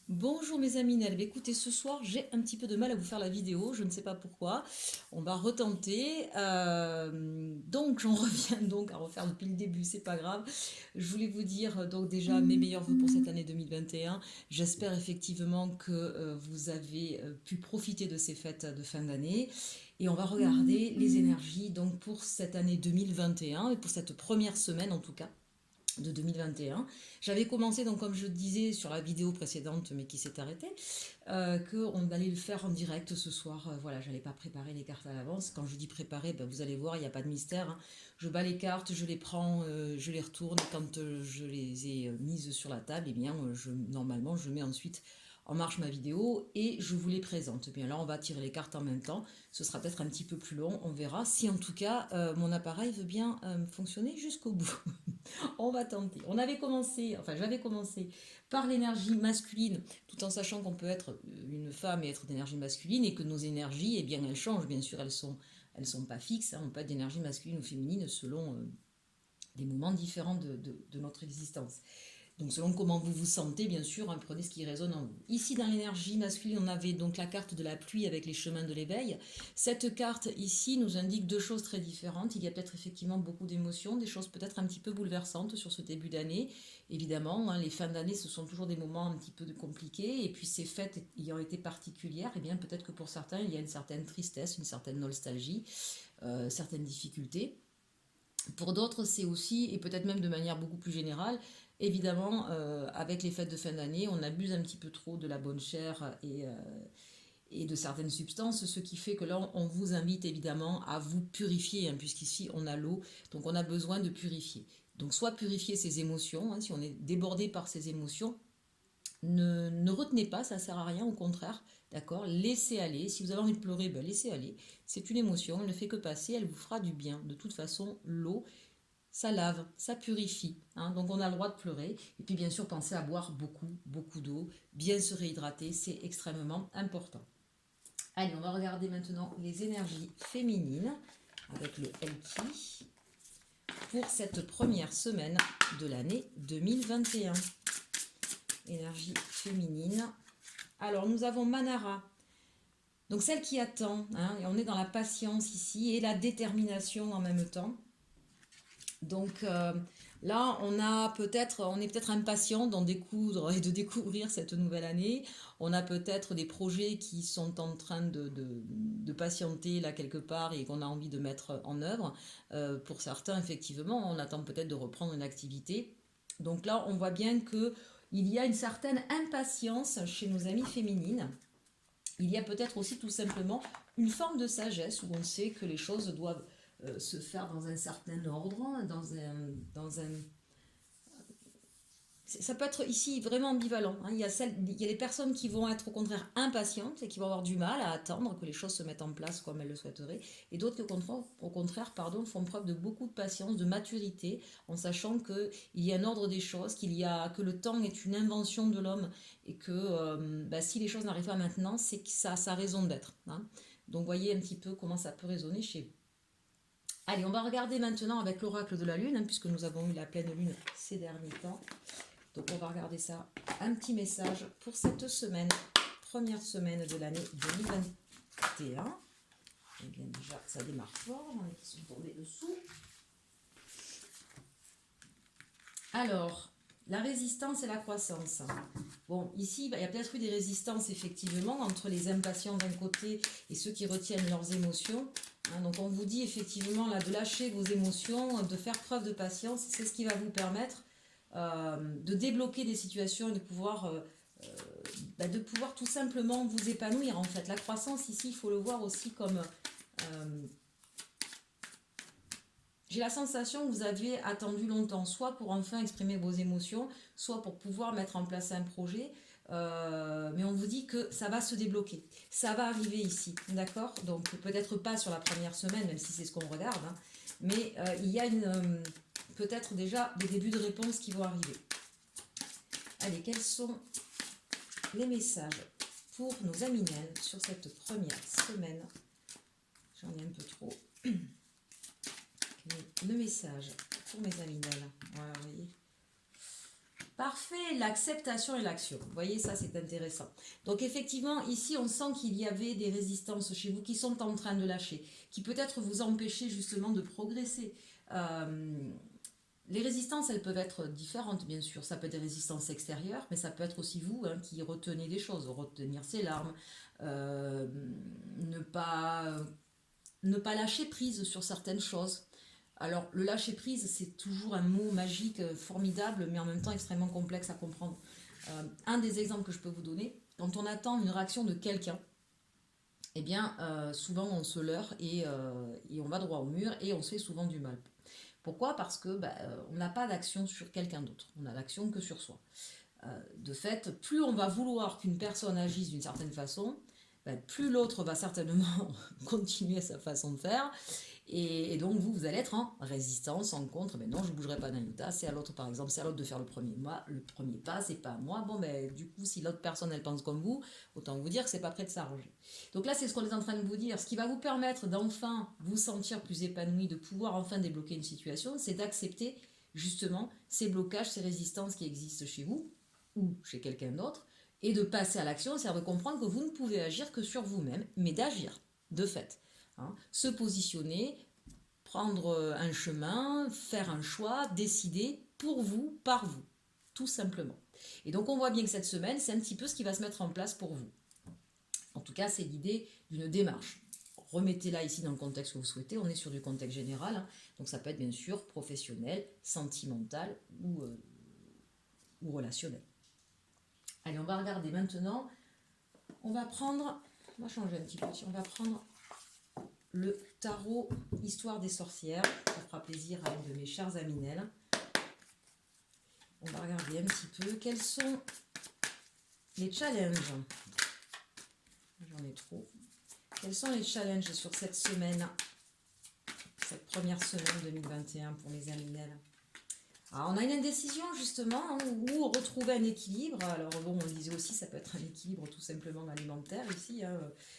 Bonjour mes amis Nel, écoutez ce soir j'ai un petit peu de mal à vous faire la vidéo, je ne sais pas pourquoi, on va retenter, donc j'en reviens donc à refaire depuis le début, c'est pas grave, je voulais vous dire donc déjà mes meilleurs vœux pour cette année 2021, j'espère effectivement que vous avez pu profiter de ces fêtes de fin d'année, et on va regarder les énergies donc pour cette année 2021 et pour cette première semaine en tout cas de 2021. J'avais commencé, donc comme je disais sur la vidéo précédente, mais qui s'est arrêtée, qu'on allait le faire en direct ce soir. Voilà, j'allais pas préparer les cartes à l'avance. Quand je dis préparer, ben, vous allez voir, il n'y a pas de mystère, hein. Je bats les cartes, je les prends, je les retourne. Et quand je les ai mises sur la table, et bien, normalement, je mets ensuite en marche ma vidéo et je vous les présente. Bien là, on va tirer les cartes en même temps. Ce sera peut-être un petit peu plus long, on verra. Si en tout cas, mon appareil veut bien fonctionner jusqu'au bout. On va tenter. On avait commencé, enfin j'avais commencé par l'énergie masculine, tout en sachant qu'on peut être une femme et être d'énergie masculine et que nos énergies, eh bien elles changent. Bien sûr, elles sont pas fixes. Hein, on peut être d'énergie masculine ou féminine selon des moments différents de notre existence. Donc selon comment vous vous sentez, bien sûr, hein, prenez ce qui résonne en vous. Ici, dans l'énergie masculine, on avait donc la carte de la pluie avec les chemins de l'éveil. Cette carte ici nous indique deux choses très différentes. Il y a peut-être effectivement beaucoup d'émotions, des choses peut-être un petit peu bouleversantes sur ce début d'année. Évidemment, hein, les fins d'année, ce sont toujours des moments un petit peu compliqués. Et puis ces fêtes ayant été particulières, eh bien peut-être que pour certains, il y a une certaine tristesse, une certaine nostalgie, certaines difficultés. Pour d'autres, c'est aussi, et peut-être même de manière beaucoup plus générale, évidemment, avec les fêtes de fin d'année, on abuse un petit peu trop de la bonne chair et de certaines substances, ce qui fait que là, on vous invite évidemment à vous purifier, hein, puisqu'ici, on a l'eau, donc on a besoin de purifier. Donc soit purifier ses émotions, hein, si on est débordé par ses émotions, ne retenez pas, ça sert à rien, au contraire, d'accord. Laissez aller. Si vous avez envie de pleurer, ben laissez aller. C'est une émotion, elle ne fait que passer, elle vous fera du bien. De toute façon, l'eau, ça lave, ça purifie, hein, donc on a le droit de pleurer. Et puis bien sûr, pensez à boire beaucoup, beaucoup d'eau, bien se réhydrater, c'est extrêmement important. Allez, on va regarder maintenant les énergies féminines avec le Elki pour cette première semaine de l'année 2021. Énergie féminine. Alors, nous avons Manara, donc celle qui attend, hein, et on est dans la patience ici et la détermination en même temps. Donc là, on est peut-être impatient d'en découdre et de découvrir cette nouvelle année. On a peut-être des projets qui sont en train de patienter là quelque part et qu'on a envie de mettre en œuvre. Pour certains, effectivement, on attend peut-être de reprendre une activité. Donc là, on voit bien que il y a une certaine impatience chez nos amies féminines. Il y a peut-être aussi tout simplement une forme de sagesse où on sait que les choses doivent se faire dans un certain ordre, dans un... Ça peut être ici vraiment ambivalent, hein. Il y a des personnes qui vont être au contraire impatientes et qui vont avoir du mal à attendre que les choses se mettent en place comme elles le souhaiteraient. Et d'autres qui au contraire pardon, font preuve de beaucoup de patience, de maturité, en sachant qu'il y a un ordre des choses, que le temps est une invention de l'homme et que si les choses n'arrivent pas maintenant, c'est que ça a sa raison d'être, hein. Donc voyez un petit peu comment ça peut résonner chez vous. Allez, on va regarder maintenant avec l'oracle de la Lune, hein, puisque nous avons eu la pleine Lune ces derniers temps. Donc on va regarder ça. Un petit message pour cette semaine, première semaine de l'année 2021. Eh bien déjà, ça démarre fort, il y en a qui sont tombés dessous. Alors, la résistance et la croissance. Bon, ici, il y a peut-être eu des résistances, effectivement, entre les impatients d'un côté et ceux qui retiennent leurs émotions. Hein, donc on vous dit effectivement là de lâcher vos émotions, de faire preuve de patience, c'est ce qui va vous permettre de débloquer des situations et de pouvoir tout simplement vous épanouir en fait. La croissance ici, il faut le voir aussi comme... j'ai la sensation que vous aviez attendu longtemps, soit pour enfin exprimer vos émotions, soit pour pouvoir mettre en place un projet. Mais on vous dit que ça va se débloquer. Ça va arriver ici, d'accord? Donc peut-être pas sur la première semaine, même si c'est ce qu'on regarde, hein, mais il y a peut-être déjà des débuts de réponses qui vont arriver. Allez, quels sont les messages pour nos amis naines sur cette première semaine? J'en ai un peu trop. Le message pour mes amis naines. Voilà, vous voyez. Parfait, l'acceptation et l'action. Vous voyez, ça c'est intéressant. Donc effectivement, ici on sent qu'il y avait des résistances chez vous qui sont en train de lâcher, qui peut-être vous empêchaient justement de progresser. Les résistances, elles peuvent être différentes, bien sûr. Ça peut être des résistances extérieures, mais ça peut être aussi vous qui retenez des choses, retenir ses larmes, euh, ne pas, ne pas lâcher prise sur certaines choses. Alors, le lâcher prise, c'est toujours un mot magique, formidable, mais en même temps extrêmement complexe à comprendre. Un des exemples que je peux vous donner, quand on attend une réaction de quelqu'un, eh bien, souvent on se leurre et on va droit au mur et on se fait souvent du mal. Pourquoi? Parce que on n'a pas d'action sur quelqu'un d'autre, on n'a d'action que sur soi. De fait, plus on va vouloir qu'une personne agisse d'une certaine façon, plus l'autre va certainement continuer sa façon de faire. Et donc vous allez être en résistance, en contre. Mais non, je ne bougerai pas d'un iota. C'est à l'autre, par exemple, c'est à l'autre de faire le premier pas, c'est pas à moi. Bon, du coup, si l'autre personne elle pense comme vous, autant vous dire que c'est pas prêt de s'arranger. Donc là, c'est ce qu'on est en train de vous dire. Ce qui va vous permettre d'enfin vous sentir plus épanoui, de pouvoir enfin débloquer une situation, c'est d'accepter justement ces blocages, ces résistances qui existent chez vous ou chez quelqu'un d'autre, et de passer à l'action, c'est-à-dire de comprendre que vous ne pouvez agir que sur vous-même, mais d'agir, de fait. Se positionner, prendre un chemin, faire un choix, décider pour vous, par vous, tout simplement. Et donc on voit bien que cette semaine, c'est un petit peu ce qui va se mettre en place pour vous. En tout cas, c'est l'idée d'une démarche. Remettez-la ici dans le contexte que vous souhaitez, on est sur du contexte général, donc ça peut être bien sûr professionnel, sentimental ou relationnel. Allez, on va regarder maintenant, on va changer un petit peu, on va prendre le tarot Histoire des sorcières. Ça fera plaisir à une de mes chères Aminelles. On va regarder un petit peu quels sont les challenges. J'en ai trop. Quels sont les challenges sur cette semaine, cette première semaine 2021 pour les Aminelles? Alors, on a une indécision justement où retrouver un équilibre. Alors bon, on disait aussi ça peut être un équilibre tout simplement alimentaire ici,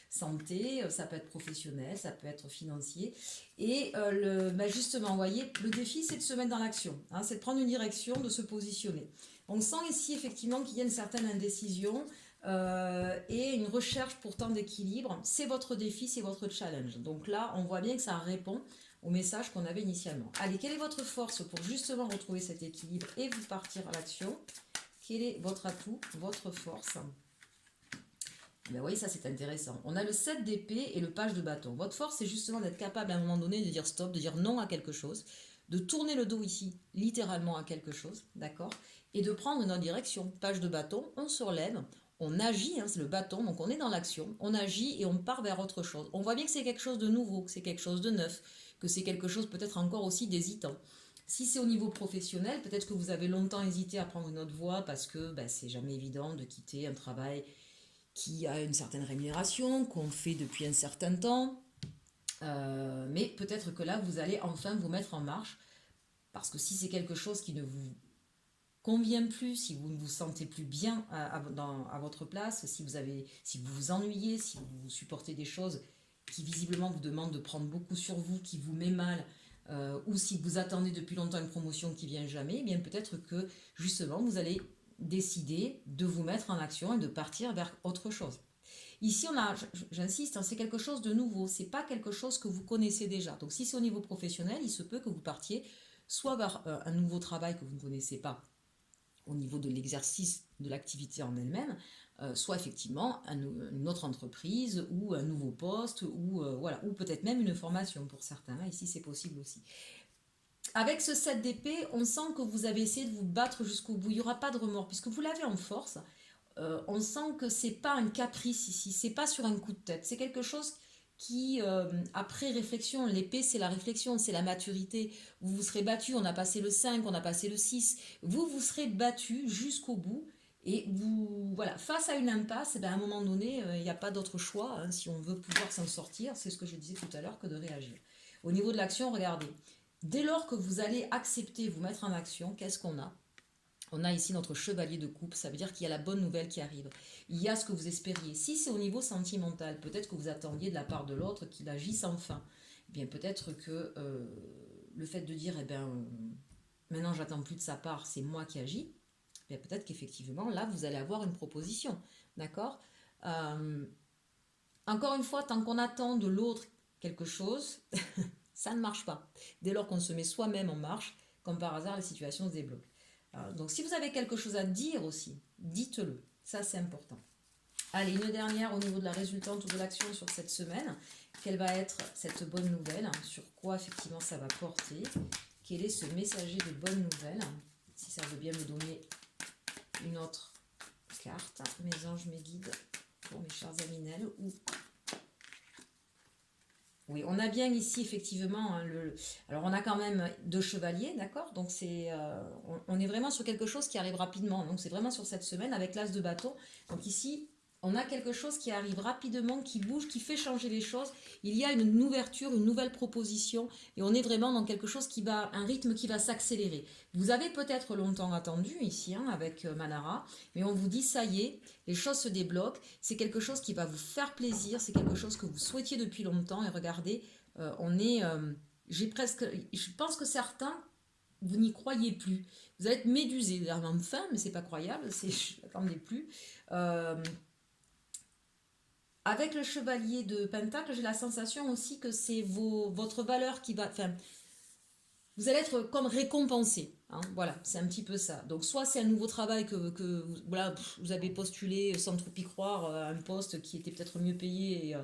santé, ça peut être professionnel, ça peut être financier. Et justement, vous voyez, le défi c'est de se mettre dans l'action, c'est de prendre une direction, de se positionner. On sent ici effectivement qu'il y a une certaine indécision et une recherche pourtant d'équilibre. C'est votre défi, c'est votre challenge. Donc là, on voit bien que ça répond au message qu'on avait initialement. Allez, quelle est votre force pour justement retrouver cet équilibre et vous partir à l'action? Quel est votre atout, votre force? Ben oui, ça c'est intéressant. On a le 7 d'épée et le page de bâton. Votre force, c'est justement d'être capable à un moment donné de dire stop, de dire non à quelque chose, de tourner le dos ici, littéralement à quelque chose, d'accord? Et de prendre une autre direction. Page de bâton, on se relève, on agit, c'est le bâton, donc on est dans l'action, on agit et on part vers autre chose. On voit bien que c'est quelque chose de nouveau, que c'est quelque chose de neuf, que c'est quelque chose peut-être encore aussi d'hésitant. Si c'est au niveau professionnel, peut-être que vous avez longtemps hésité à prendre une autre voie parce que c'est jamais évident de quitter un travail qui a une certaine rémunération, qu'on fait depuis un certain temps. Mais peut-être que là, vous allez enfin vous mettre en marche parce que si c'est quelque chose qui ne vous convient plus, si vous ne vous sentez plus bien à votre place, si vous vous ennuyez, si vous supportez des choses qui visiblement vous demandent de prendre beaucoup sur vous, qui vous met mal, ou si vous attendez depuis longtemps une promotion qui vient jamais, eh bien peut-être que justement vous allez décider de vous mettre en action et de partir vers autre chose. Ici, j'insiste, c'est quelque chose de nouveau, c'est pas quelque chose que vous connaissez déjà. Donc si c'est au niveau professionnel, il se peut que vous partiez soit vers un nouveau travail que vous ne connaissez pas au niveau de l'exercice de l'activité en elle-même, soit effectivement une autre entreprise ou un nouveau poste ou peut-être même une formation pour certains. Ici, c'est possible aussi. Avec ce 7 d'épée, on sent que vous avez essayé de vous battre jusqu'au bout. Il n'y aura pas de remords puisque vous l'avez en force. On sent que c'est pas un caprice ici, c'est pas sur un coup de tête. C'est quelque chose qui, après réflexion, l'épée c'est la réflexion, c'est la maturité. Vous vous serez battu, on a passé le 5, on a passé le 6. Vous serez battu jusqu'au bout. Et vous, voilà, face à une impasse, à un moment donné, il n'y a pas d'autre choix, si on veut pouvoir s'en sortir, c'est ce que je disais tout à l'heure, que de réagir. Au niveau de l'action, regardez, dès lors que vous allez accepter, vous mettre en action, qu'est-ce qu'on a? On a ici notre chevalier de coupe, ça veut dire qu'il y a la bonne nouvelle qui arrive. Il y a ce que vous espériez. Si c'est au niveau sentimental, peut-être que vous attendiez de la part de l'autre qu'il agisse enfin. Eh bien peut-être que le fait de dire, maintenant j'attends plus de sa part, c'est moi qui agis. bien peut-être qu'effectivement, là, vous allez avoir une proposition. D'accord. Euh, Encore une fois, tant qu'on attend de l'autre quelque chose, ça ne marche pas. Dès lors qu'on se met soi-même en marche, comme par hasard, la situation se débloque. Donc si vous avez quelque chose à dire aussi, dites-le. Ça, c'est important. Allez, une dernière au niveau de la résultante ou de l'action sur cette semaine. Quelle va être cette bonne nouvelle? Sur quoi effectivement ça va porter? Quel est ce messager de bonne nouvelle? Si ça veut bien me donner une autre carte. Mes anges, mes guides, pour mes chers Aminel. Oui, on a bien ici effectivement alors on a quand même deux chevaliers, d'accord? Donc on est vraiment sur quelque chose qui arrive rapidement. Donc c'est vraiment sur cette semaine avec l'as de bâton. Donc ici, on a quelque chose qui arrive rapidement, qui bouge, qui fait changer les choses. Il y a une ouverture, une nouvelle proposition, et on est vraiment dans quelque chose un rythme qui va s'accélérer. Vous avez peut-être longtemps attendu ici avec Manara, mais on vous dit ça y est, les choses se débloquent. C'est quelque chose qui va vous faire plaisir, c'est quelque chose que vous souhaitiez depuis longtemps. Et regardez, je pense que certains, vous n'y croyez plus. Vous allez être médusé, même fin, mais c'est pas croyable, je n'attendais plus. Euh, Avec le chevalier de Pentacle, j'ai la sensation aussi que c'est votre valeur qui va... Enfin, vous allez être comme récompensé. Hein, voilà, c'est un petit peu ça. Donc, soit c'est un nouveau travail que voilà, vous avez postulé sans trop y croire, un poste qui était peut-être mieux payé, et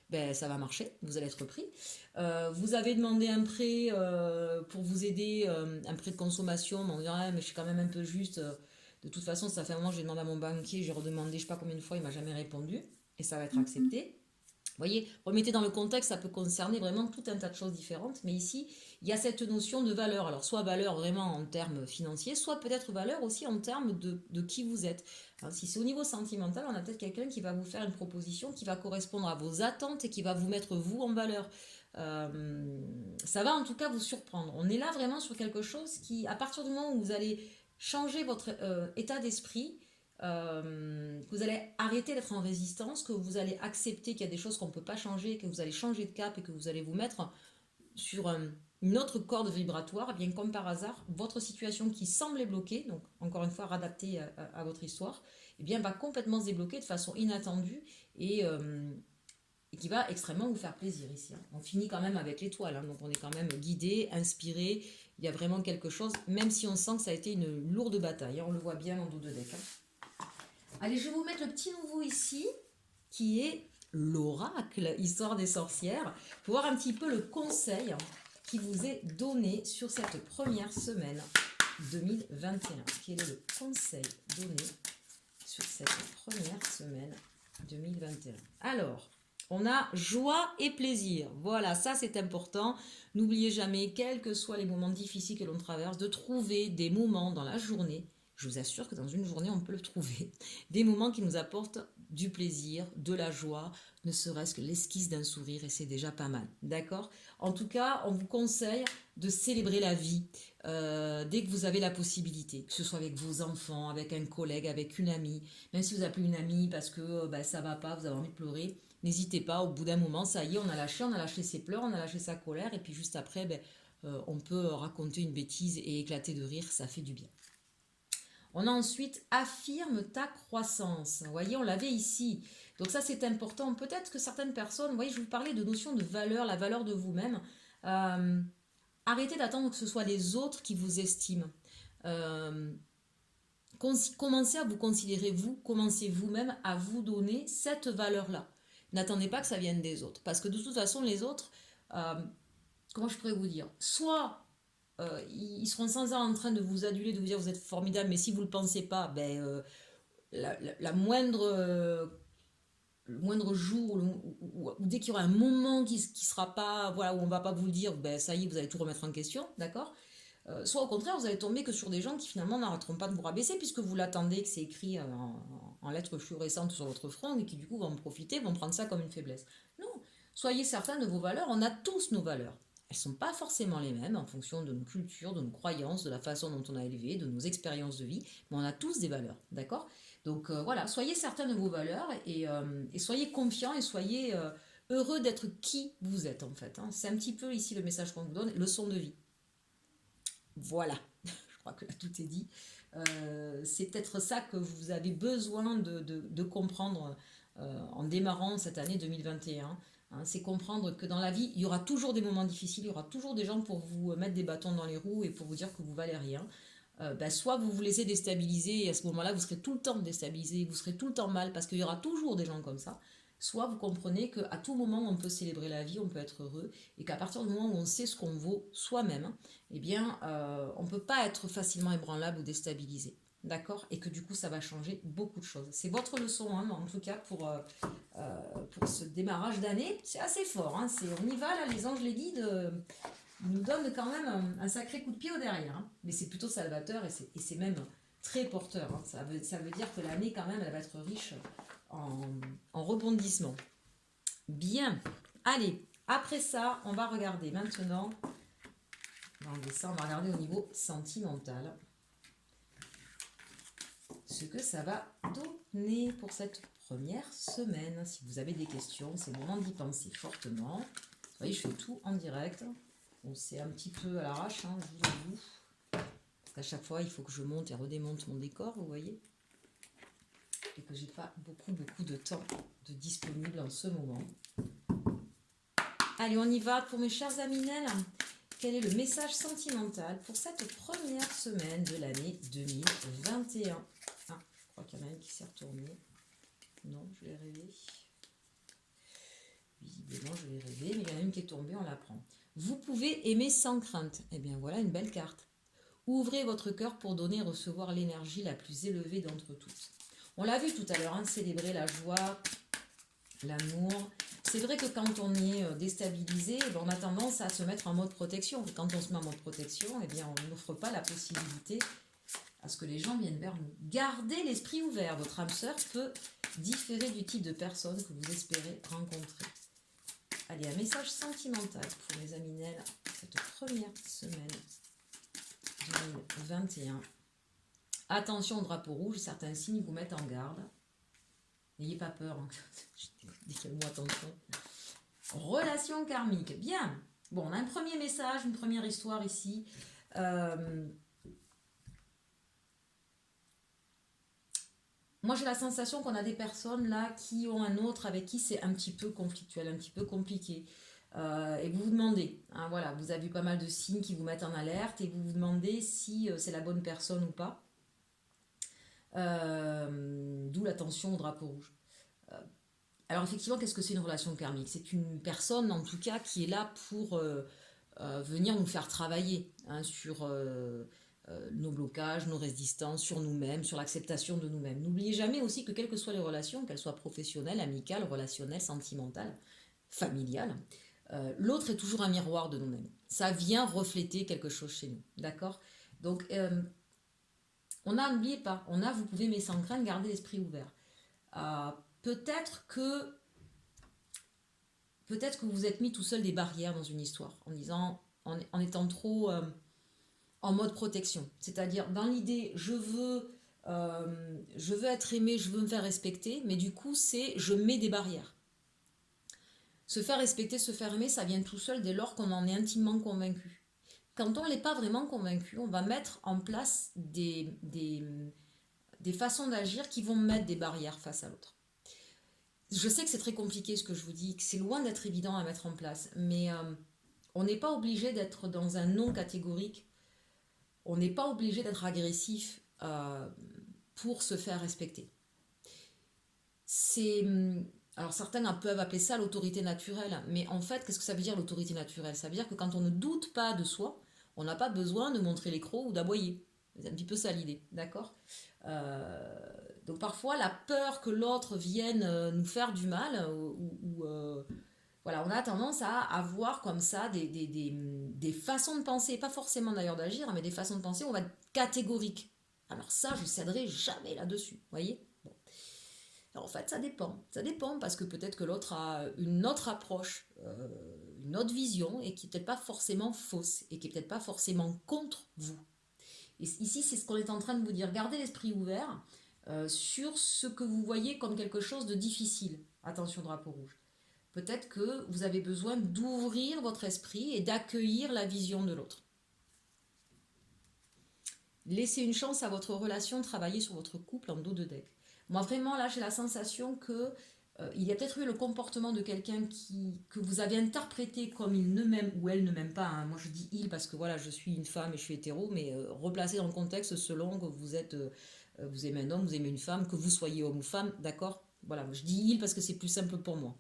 ben, ça va marcher, vous allez être pris. Vous avez demandé un prêt pour vous aider, un prêt de consommation, mais on dirait, mais je suis quand même un peu juste. De toute façon, ça fait un moment que j'ai demandé à mon banquier, j'ai redemandé je sais pas combien de fois, il m'a jamais répondu, et ça va être accepté. Vous voyez, remettez dans le contexte, ça peut concerner vraiment tout un tas de choses différentes, mais ici, il y a cette notion de valeur. Alors, soit valeur vraiment en termes financiers, soit peut-être valeur aussi en termes de qui vous êtes. Alors, si c'est au niveau sentimental, on a peut-être quelqu'un qui va vous faire une proposition qui va correspondre à vos attentes et qui va vous mettre vous en valeur. Ça va en tout cas vous surprendre. On est là vraiment sur quelque chose qui, à partir du moment où vous allez changer votre état d'esprit, que vous allez arrêter d'être en résistance, que vous allez accepter qu'il y a des choses qu'on ne peut pas changer, que vous allez changer de cap et que vous allez vous mettre sur une autre corde vibratoire, et bien comme par hasard, votre situation qui semblait bloquée, donc encore une fois adaptée à votre histoire, et bien va complètement se débloquer de façon inattendue et qui va extrêmement vous faire plaisir ici. Hein. On finit quand même avec l'étoile, hein, donc on est quand même guidé, inspiré, il y a vraiment quelque chose, même si on sent que ça a été une lourde bataille, hein, on le voit bien en dos de deck. Hein. Allez, je vais vous mettre le petit nouveau ici, qui est l'oracle, histoire des sorcières, pour voir un petit peu le conseil qui vous est donné sur cette première semaine 2021. Quel est le conseil donné sur cette première semaine 2021? Alors, on a joie et plaisir. Voilà, ça c'est important. N'oubliez jamais, quels que soient les moments difficiles que l'on traverse, de trouver des moments dans la journée. Je vous assure que dans une journée, on peut le trouver. Des moments qui nous apportent du plaisir, de la joie, ne serait-ce que l'esquisse d'un sourire, et c'est déjà pas mal. D'accord? En tout cas, on vous conseille de célébrer la vie dès que vous avez la possibilité, que ce soit avec vos enfants, avec un collègue, avec une amie, même si vous appelez une amie parce que ça va pas, vous avez envie de pleurer, n'hésitez pas, au bout d'un moment, ça y est, on a lâché ses pleurs, on a lâché sa colère, et puis juste après, on peut raconter une bêtise et éclater de rire, ça fait du bien. On a ensuite affirme ta croissance. Vous voyez, on l'avait ici. Donc ça, c'est important. Peut-être que certaines personnes, vous voyez, je vous parlais de notion de valeur, la valeur de vous-même. Arrêtez d'attendre que ce soit les autres qui vous estiment. Commencez à vous considérer vous, commencez vous-même à vous donner cette valeur-là. N'attendez pas que ça vienne des autres. Parce que de toute façon, les autres, comment je pourrais vous dire, soit ils seront sans arrêt en train de vous aduler, de vous dire vous êtes formidable, mais si vous ne le pensez pas, la le moindre jour ou dès qu'il y aura un moment qui sera pas, voilà, où on va pas vous le dire, ça y est, vous allez tout remettre en question, d'accord. Soit au contraire, vous allez tomber que sur des gens qui finalement n'arrêteront pas de vous rabaisser puisque vous l'attendez, que c'est écrit en lettres fluorescentes sur votre front et qui du coup vont en profiter, vont prendre ça comme une faiblesse. Non, soyez certains de vos valeurs, on a tous nos valeurs. Elles ne sont pas forcément les mêmes en fonction de nos cultures, de nos croyances, de la façon dont on a élevé, de nos expériences de vie, mais on a tous des valeurs, d'accord. Donc voilà, soyez certains de vos valeurs et soyez confiants et soyez heureux d'être qui vous êtes en fait. Hein. C'est un petit peu ici le message qu'on vous donne, leçon de vie. Voilà. crois que là, tout est dit. C'est peut-être ça que vous avez besoin de comprendre en démarrant cette année 2021. Hein, c'est comprendre que dans la vie, il y aura toujours des moments difficiles, il y aura toujours des gens pour vous mettre des bâtons dans les roues et pour vous dire que vous valez rien. Soit vous vous laissez déstabiliser et à ce moment-là, vous serez tout le temps déstabilisé, vous serez tout le temps mal parce qu'il y aura toujours des gens comme ça. Soit vous comprenez qu'à tout moment, on peut célébrer la vie, on peut être heureux et qu'à partir du moment où on sait ce qu'on vaut soi-même, eh bien, on ne peut pas être facilement ébranlable ou déstabilisé. D'accord. Et que du coup, ça va changer beaucoup de choses. C'est votre leçon, hein, en tout cas, pour ce démarrage d'année. C'est assez fort. Hein, on y va, là, les anges, les guides nous donnent quand même un sacré coup de pied au derrière. Hein. Mais c'est plutôt salvateur et c'est même très porteur. Hein. Ça veut dire que l'année, quand même, elle va être riche en rebondissements. Bien. Allez, après ça, on va regarder maintenant. On va regarder au niveau sentimental ce que ça va donner pour cette première semaine. Si vous avez des questions, c'est le moment d'y penser fortement. Vous voyez, je fais tout en direct. Bon, c'est un petit peu à l'arrache, hein, je vous l'avoue. Parce qu'à chaque fois, il faut que je monte et redémonte mon décor, vous voyez. Et que j'ai pas beaucoup de temps de disponible en ce moment. Allez, on y va pour mes chers Aminel. Quel est le message sentimental pour cette première semaine de l'année 2021? Ah, je crois qu'il y en a une qui s'est retournée. Non, je l'ai rêvé. Visiblement, je l'ai rêvé, mais il y en a une qui est tombée, on la prend. Vous pouvez aimer sans crainte. Eh bien, voilà une belle carte. Ouvrez votre cœur pour donner et recevoir l'énergie la plus élevée d'entre toutes. On l'a vu tout à l'heure, hein, célébrer la joie, l'amour. C'est vrai que quand on est déstabilisé, on a tendance à se mettre en mode protection. Et quand on se met en mode protection, eh bien, on n'offre pas la possibilité à ce que les gens viennent vers nous. Gardez l'esprit ouvert. Votre âme sœur peut différer du type de personne que vous espérez rencontrer. Allez, un message sentimental pour mes Aminel cette première semaine 2021. Attention au drapeau rouge, certains signes vous mettent en garde. N'ayez pas peur, hein. Dis quel mot attention. Relation karmique, bien. Bon, on a un premier message, une première histoire ici. Moi, j'ai la sensation qu'on a des personnes là qui ont un autre avec qui c'est un petit peu conflictuel, un petit peu compliqué. Et vous vous demandez, hein, voilà, vous avez eu pas mal de signes qui vous mettent en alerte et vous vous demandez si c'est la bonne personne ou pas. D'où l'attention au drapeau rouge. Alors effectivement, qu'est-ce que c'est une relation karmique? C'est une personne, en tout cas, qui est là pour venir nous faire travailler, hein, sur nos blocages, nos résistances, sur nous-mêmes, sur l'acceptation de nous-mêmes. N'oubliez jamais aussi que quelles que soient les relations, qu'elles soient professionnelles, amicales, relationnelles, sentimentales, familiales, l'autre est toujours un miroir de nous-mêmes. Ça vient refléter quelque chose chez nous, d'accord? Donc, n'oubliez pas, vous pouvez, mais sans crainte, garder l'esprit ouvert. Peut-être que vous êtes mis tout seul des barrières dans une histoire, en disant, en étant trop en mode protection. C'est-à-dire, dans l'idée, je veux être aimé, je veux me faire respecter, mais du coup, je mets des barrières. Se faire respecter, se faire aimer, ça vient tout seul dès lors qu'on en est intimement convaincu. Quand on n'est pas vraiment convaincu, on va mettre en place des façons d'agir qui vont mettre des barrières face à l'autre. Je sais que c'est très compliqué ce que je vous dis, que c'est loin d'être évident à mettre en place, mais on n'est pas obligé d'être dans un non catégorique, on n'est pas obligé d'être agressif pour se faire respecter. Alors certains peuvent appeler ça l'autorité naturelle, mais en fait, qu'est-ce que ça veut dire l'autorité naturelle? Ça veut dire que quand on ne doute pas de soi, on n'a pas besoin de montrer les crocs ou d'aboyer. C'est un petit peu ça l'idée, d'accord? Donc parfois, la peur que l'autre vienne nous faire du mal, voilà, on a tendance à avoir comme ça des façons de penser, pas forcément d'ailleurs d'agir, mais des façons de penser, on va être catégorique. Alors ça, je ne céderai jamais là-dessus, voyez? Bon. Alors, en fait, ça dépend parce que peut-être que l'autre a une autre approche, une autre vision, et qui n'est peut-être pas forcément fausse, et qui n'est peut-être pas forcément contre vous. Et ici, c'est ce qu'on est en train de vous dire. Gardez l'esprit ouvert sur ce que vous voyez comme quelque chose de difficile. Attention, drapeau rouge. Peut-être que vous avez besoin d'ouvrir votre esprit et d'accueillir la vision de l'autre. Laissez une chance à votre relation, travailler sur votre couple en dos de deck. Moi, vraiment, là, j'ai la sensation que il y a peut-être eu le comportement de quelqu'un que vous avez interprété comme il ne m'aime ou elle ne m'aime pas, hein. Moi, je dis il parce que voilà, je suis une femme et je suis hétéro, mais replacé dans le contexte selon que vous êtes, vous aimez un homme, vous aimez une femme, que vous soyez homme ou femme, d'accord? Voilà, je dis il parce que c'est plus simple pour moi.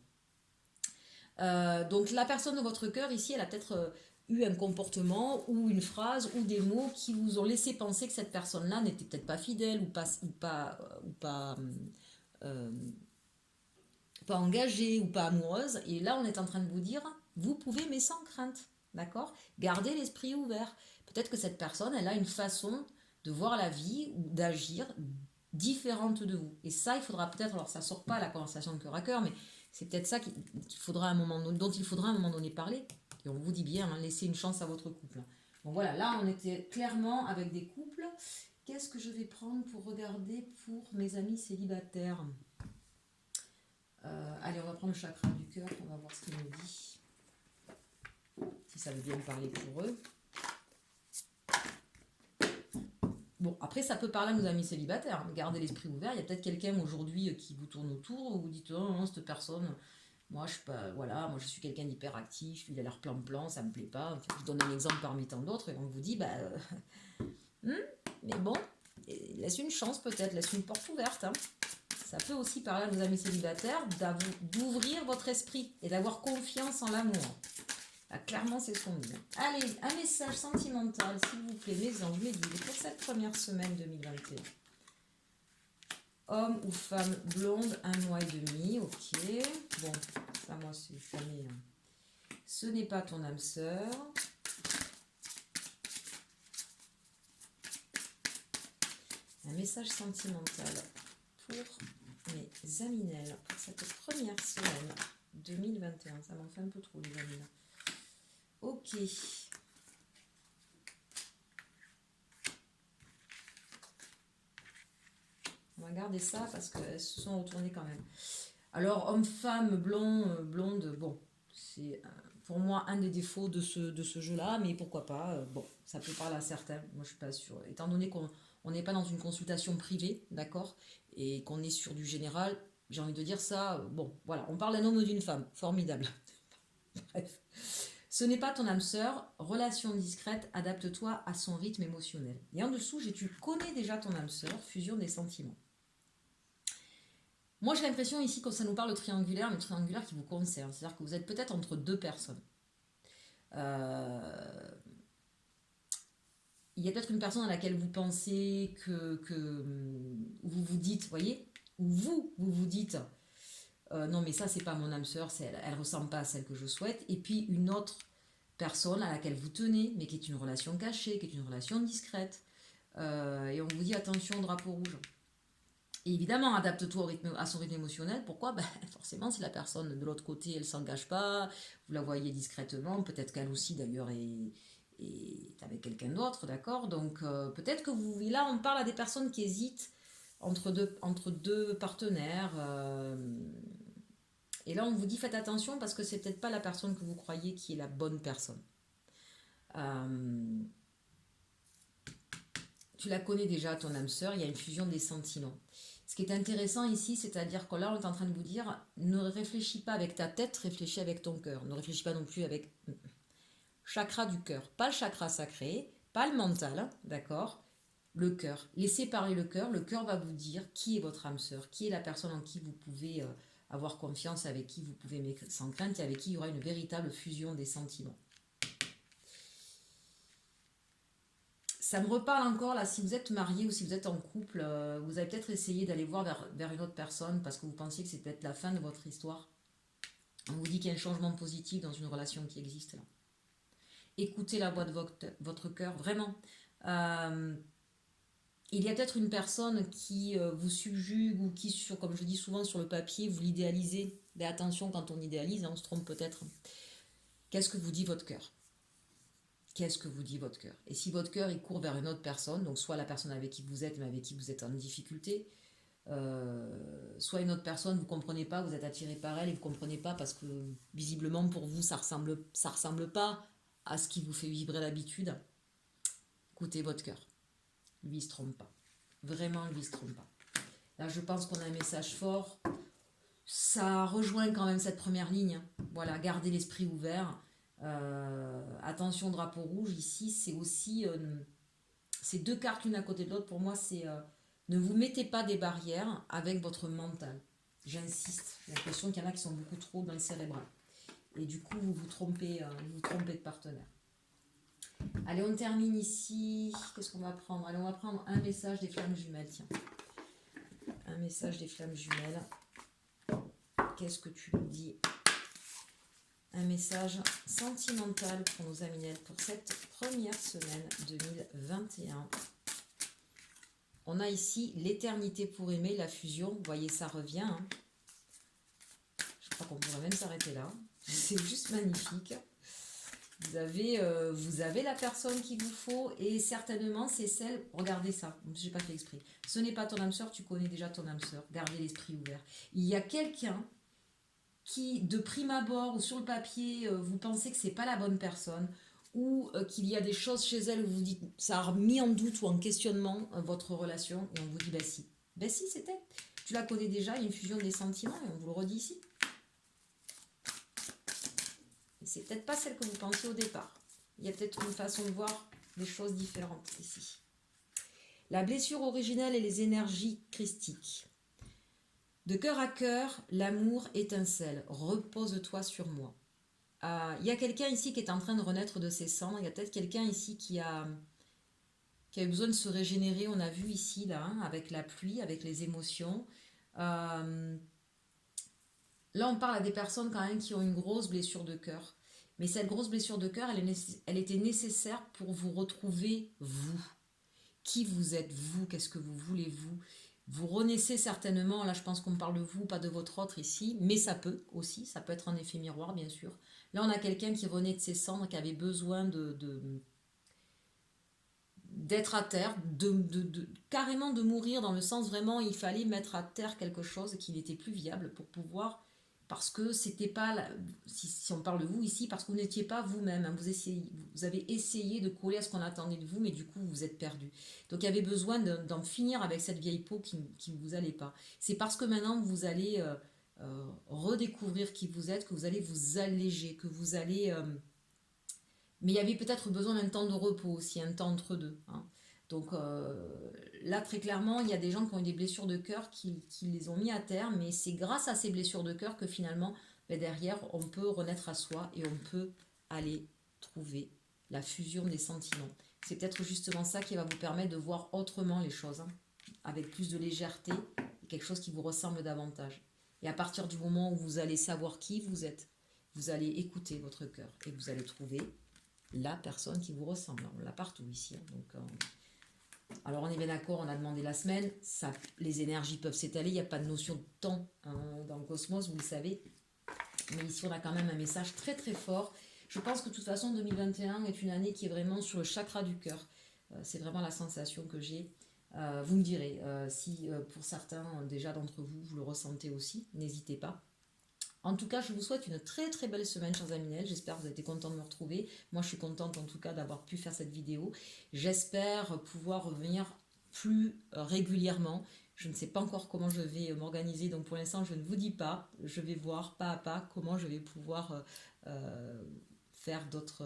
Donc la personne de votre cœur ici, elle a peut-être eu un comportement ou une phrase ou des mots qui vous ont laissé penser que cette personne-là n'était peut-être pas fidèle euh, pas engagée ou pas amoureuse. Et là, on est en train de vous dire, vous pouvez, mais sans crainte, d'accord? Gardez l'esprit ouvert. Peut-être que cette personne, elle a une façon de voir la vie ou d'agir différente de vous. Et ça, il faudra peut-être, alors ça sort pas à la conversation de cœur à cœur, mais c'est peut-être ça faudra un moment, dont il faudra à un moment donné parler. Et on vous dit bien, hein, laissez une chance à votre couple. Bon voilà, là on était clairement avec des couples. Qu'est-ce que je vais prendre pour regarder pour mes amis célibataires? Allez, on va prendre le chakra du cœur, on va voir ce qu'il nous dit. Si ça veut bien me parler pour eux. Bon, après, ça peut parler à nos amis célibataires. Gardez l'esprit ouvert. Il y a peut-être quelqu'un aujourd'hui qui vous tourne autour, où vous dites, oh non, cette personne, moi, je suis pas, voilà, moi, je suis quelqu'un d'hyperactif, il a l'air plan-plan, ça me plaît pas. Enfin, je donne un exemple parmi tant d'autres, et on vous dit, mais bon, laisse une chance peut-être, laisse une porte ouverte, hein. Ça peut aussi parler à nos amis célibataires d'ouvrir votre esprit et d'avoir confiance en l'amour. Ah, clairement, c'est ce qu'on dit. Allez, un message sentimental, s'il vous plaît, mes anges, mes guides, pour cette première semaine 2021. Homme ou femme blonde, 1 mois et demi, ok. Bon, ça, moi, c'est jamais. Ce n'est pas ton âme sœur. Un message sentimental pour mes aminelles pour cette première semaine 2021. Ça m'en fait un peu trop, les amis. Ok. On va garder ça parce qu'elles se sont retournées quand même. Alors, homme-femme, blonde, bon, c'est pour moi un des défauts de ce jeu-là, mais pourquoi pas. Bon, ça peut parler à certains. Moi, je suis pas sûre. Étant donné qu'on n'est pas dans une consultation privée, d'accord, et qu'on est sur du général, j'ai envie de dire ça. Bon, voilà, on parle d'un homme ou d'une femme. Formidable. Bref. Ce n'est pas ton âme sœur, relation discrète, adapte-toi à son rythme émotionnel. Et en dessous, tu connais déjà ton âme sœur, fusion des sentiments. Moi, j'ai l'impression ici que ça nous parle de triangulaire, mais triangulaire qui vous concerne. C'est-à-dire que vous êtes peut-être entre deux personnes. Il y a peut-être une personne à laquelle vous pensez que vous vous dites, voyez, ou vous dites, non mais ça c'est pas mon âme sœur, elle ressemble pas à celle que je souhaite. Et puis une autre personne à laquelle vous tenez, mais qui est une relation cachée, qui est une relation discrète. Et on vous dit attention, drapeau rouge. Et évidemment, adapte-toi à son rythme émotionnel. Pourquoi? Forcément, si la personne de l'autre côté, elle s'engage pas, vous la voyez discrètement, peut-être qu'elle aussi d'ailleurs est avec quelqu'un d'autre, d'accord? Donc peut-être que vous... Là, on parle à des personnes qui hésitent entre deux partenaires. Et là, on vous dit faites attention parce que c'est peut-être pas la personne que vous croyez qui est la bonne personne. Tu la connais déjà, ton âme sœur, il y a une fusion des sentiments. Ce qui est intéressant ici, c'est-à-dire que là, on est en train de vous dire, ne réfléchis pas avec ta tête, réfléchis avec ton cœur. Ne réfléchis pas non plus avec chakra du cœur. Pas le chakra sacré, pas le mental, d'accord? Le cœur. Laissez parler le cœur va vous dire qui est votre âme sœur, qui est la personne en qui vous pouvez avoir confiance, avec qui vous pouvez mettre sans crainte et avec qui il y aura une véritable fusion des sentiments. Ça me reparle encore là, si vous êtes marié ou si vous êtes en couple, vous avez peut-être essayé d'aller voir vers une autre personne parce que vous pensiez que c'est peut-être la fin de votre histoire. On vous dit qu'il y a un changement positif dans une relation qui existe là. Écoutez la voix de votre cœur, vraiment. Il y a peut-être une personne qui vous subjugue ou qui, comme je dis souvent sur le papier, vous l'idéalisez. Mais attention, quand on idéalise, on se trompe peut-être. Qu'est-ce que vous dit votre cœur? Qu'est-ce que vous dit votre cœur? Et si votre cœur il court vers une autre personne, donc soit la personne avec qui vous êtes, mais avec qui vous êtes en difficulté, soit une autre personne, vous ne comprenez pas, vous êtes attiré par elle et vous ne comprenez pas parce que visiblement pour vous ça ressemble pas à ce qui vous fait vibrer l'habitude, écoutez votre cœur. Lui, il se trompe pas. Vraiment, lui, il se trompe pas. Là, je pense qu'on a un message fort. Ça rejoint quand même cette première ligne. Voilà, gardez l'esprit ouvert. Attention, drapeau rouge. Ici, c'est aussi... ces deux cartes l'une à côté de l'autre, pour moi, c'est... ne vous mettez pas des barrières avec votre mental. J'insiste. J'ai l'impression qu'il y en a qui sont beaucoup trop dans le cérébral. Et du coup, vous vous trompez de partenaire. Allez, on termine ici. Qu'est-ce qu'on va prendre? Allez, on va prendre un message des flammes jumelles. Tiens. Un message des flammes jumelles. Qu'est-ce que tu nous dis? Un message sentimental pour nos aminelles pour cette première semaine 2021. On a ici l'éternité pour aimer, la fusion. Vous voyez, ça revient. Hein. Je crois qu'on pourrait même s'arrêter là. C'est juste magnifique. Vous avez la personne qu'il vous faut et certainement c'est celle, regardez ça, je n'ai pas fait exprès. Ce n'est pas ton âme sœur, tu connais déjà ton âme sœur. Gardez l'esprit ouvert. Il y a quelqu'un qui, de prime abord ou sur le papier, vous pensez que c'est pas la bonne personne ou qu'il y a des choses chez elle où vous dites, ça a mis en doute ou en questionnement votre relation et on vous dit, bah si. Ben si, c'était. Tu la connais déjà, il y a une fusion des sentiments et on vous le redit ici. C'est peut-être pas celle que vous pensiez au départ. Il y a peut-être une façon de voir des choses différentes ici. La blessure originelle et les énergies christiques. De cœur à cœur, l'amour étincelle. Repose-toi sur moi. Il y a quelqu'un ici qui est en train de renaître de ses cendres. Il y a peut-être quelqu'un ici qui a eu besoin de se régénérer. On a vu ici, là, hein, avec la pluie, avec les émotions. Là, on parle à des personnes quand même qui ont une grosse blessure de cœur. Mais cette grosse blessure de cœur, elle était nécessaire pour vous retrouver, vous. Qui vous êtes, vous? Qu'est-ce que vous voulez, vous? Vous renaissez certainement, là je pense qu'on parle de vous, pas de votre autre ici, mais ça peut aussi, ça peut être un effet miroir, bien sûr. Là, on a quelqu'un qui renaît de ses cendres, qui avait besoin d'être à terre, carrément de mourir, dans le sens vraiment, il fallait mettre à terre quelque chose qui n'était plus viable pour pouvoir... Parce que c'était pas, si on parle de vous ici, parce que vous n'étiez pas vous-même. Hein, vous avez essayé de coller à ce qu'on attendait de vous, mais du coup, vous êtes perdu. Donc, il y avait besoin d'en finir avec cette vieille peau qui ne vous allait pas. C'est parce que maintenant, vous allez redécouvrir qui vous êtes, que vous allez vous alléger, que vous allez... mais il y avait peut-être besoin d'un temps de repos aussi, un temps entre deux. Hein. Donc là, très clairement, il y a des gens qui ont eu des blessures de cœur qui les ont mis à terre, mais c'est grâce à ces blessures de cœur que finalement, ben derrière, on peut renaître à soi et on peut aller trouver la fusion des sentiments. C'est peut-être justement ça qui va vous permettre de voir autrement les choses, hein, avec plus de légèreté, et quelque chose qui vous ressemble davantage. Et à partir du moment où vous allez savoir qui vous êtes, vous allez écouter votre cœur et vous allez trouver la personne qui vous ressemble. On l'a partout ici. Hein, donc... alors on est bien d'accord, on a demandé la semaine, ça, les énergies peuvent s'étaler, il n'y a pas de notion de temps hein, dans le cosmos, vous le savez. Mais ici on a quand même un message très très fort. Je pense que de toute façon 2021 est une année qui est vraiment sur le chakra du cœur. C'est vraiment la sensation que j'ai. Vous me direz, si pour certains déjà d'entre vous, vous le ressentez aussi, n'hésitez pas. En tout cas, je vous souhaite une très très belle semaine, chers aminels. J'espère que vous avez été contents de me retrouver. Moi, je suis contente en tout cas d'avoir pu faire cette vidéo. J'espère pouvoir revenir plus régulièrement. Je ne sais pas encore comment je vais m'organiser, donc pour l'instant, je ne vous dis pas. Je vais voir pas à pas comment je vais pouvoir faire d'autres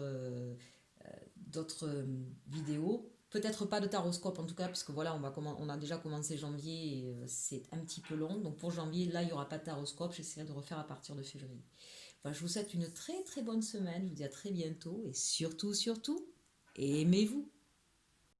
vidéos. Peut-être pas de taroscope en tout cas, parce que voilà, on a déjà commencé janvier et c'est un petit peu long. Donc pour janvier, là, il n'y aura pas de taroscope. J'essaierai de refaire à partir de février. Enfin, je vous souhaite une très très bonne semaine. Je vous dis à très bientôt et surtout, surtout, aimez-vous.